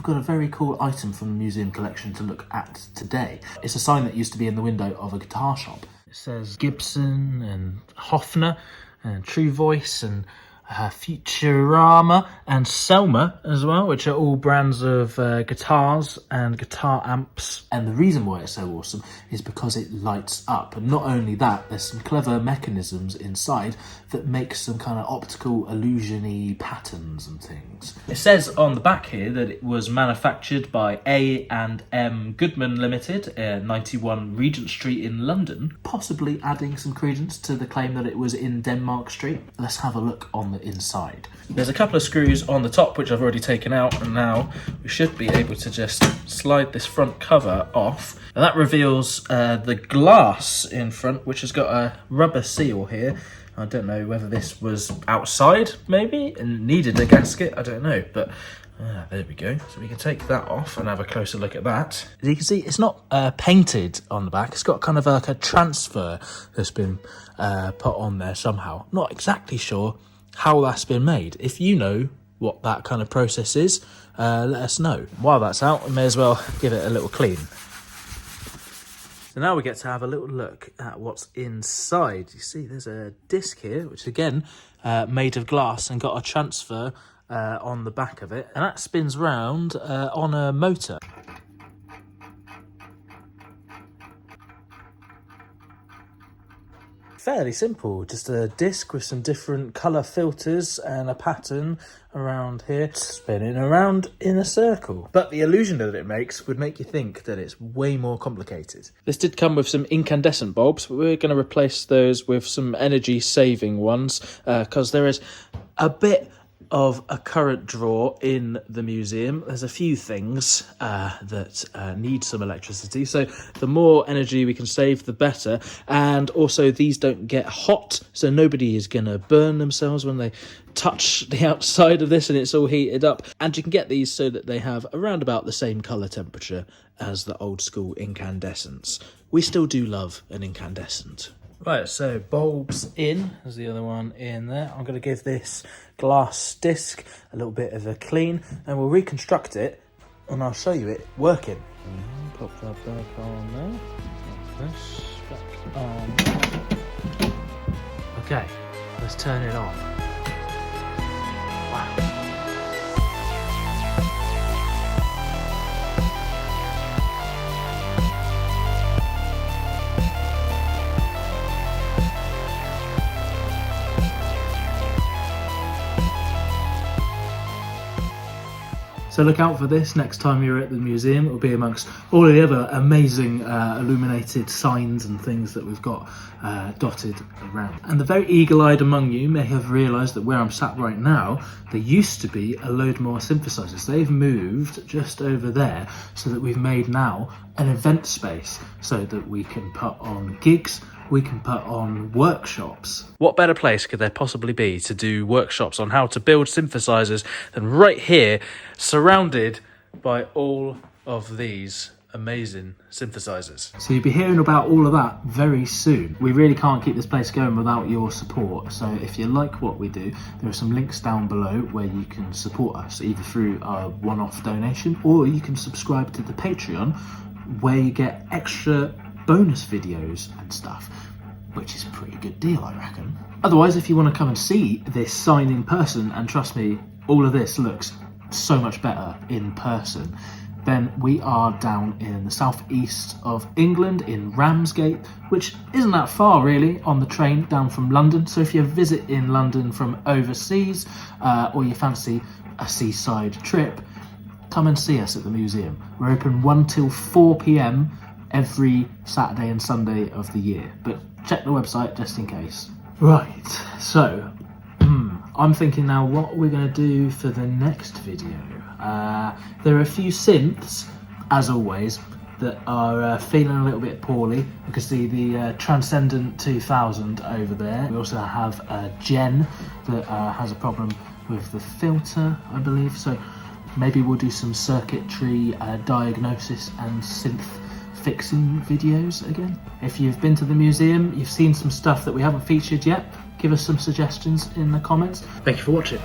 we've got a very cool item from the museum collection to look at today. It's a sign that used to be in the window of a guitar shop. It says Gibson and Hofner and True Voice and Futurama and Selma as well, which are all brands of guitars and guitar amps. And the reason why it's so awesome is because it lights up. And not only that, there's some clever mechanisms inside that make some kind of optical illusion-y patterns and things. It says on the back here that it was manufactured by A&M Goodman Limited, 91 Regent Street in London, possibly adding some credence to the claim that it was in Denmark Street. Let's have a look on the inside. There's a couple of screws on the top which I've already taken out, and now we should be able to just slide this front cover off, and that reveals the glass in front, which has got a rubber seal here. I don't know whether this was outside maybe and needed a gasket, I don't know, but there we go. So we can take that off and have a closer look at that. As you can see, it's not painted on the back. It's got kind of like a transfer that's been put on there somehow. Not exactly sure how that's been made. If you know what that kind of process is, let us know. While that's out, we may as well give it a little clean. So now we get to have a little look at what's inside. You see there's a disc here, which again, made of glass and got a transfer on the back of it. And that spins round on a motor. Fairly simple, just a disc with some different colour filters and a pattern around here, spinning around in a circle. But the illusion that it makes would make you think that it's way more complicated. This did come with some incandescent bulbs, but we're going to replace those with some energy saving ones because there is a bit of a current draw in the museum. There's a few things that need some electricity, so the more energy we can save, the better. And also these don't get hot, so nobody is going to burn themselves when they touch the outside of this and it's all heated up. And you can get these so that they have around about the same colour temperature as the old school incandescents. We still do love an incandescent. Right, so bulbs in, there's the other one in there. I'm going to give this glass disc a little bit of a clean and we'll reconstruct it and I'll show you it working. Pop that back on there, like this, back on. Okay, let's turn it on. Wow. So look out for this next time you're at the museum. It will be amongst all of the other amazing illuminated signs and things that we've got dotted around. And the very eagle-eyed among you may have realised that where I'm sat right now, there used to be a load more synthesizers. They've moved just over there so that we've made now an event space so that we can put on gigs, we can put on workshops. What better place could there possibly be to do workshops on how to build synthesizers than right here, surrounded by all of these amazing synthesizers. So you'll be hearing about all of that very soon. We really can't keep this place going without your support. So if you like what we do, there are some links down below where you can support us, either through a one-off donation, or you can subscribe to the Patreon, where you get extra bonus videos and stuff, which is a pretty good deal, I reckon. Otherwise, if you want to come and see this sign in person, and trust me, all of this looks so much better in person, then we are down in the southeast of England in Ramsgate, which isn't that far really on the train down from London. So if you visit in London from overseas, or you fancy a seaside trip, come and see us at the museum. We're open 1 till 4 p.m. every Saturday and Sunday of the year, but check the website just in case. Right, so I'm thinking now what we're going to do for the next video. There are a few synths, as always, that are feeling a little bit poorly. You can see the Transcendent 2000 over there. We also have a Gen that has a problem with the filter, I believe, so maybe we'll do some circuitry diagnosis and synth fixing videos again. If you've been to the museum, you've seen some stuff that we haven't featured yet, give us some suggestions in the comments. Thank you for watching.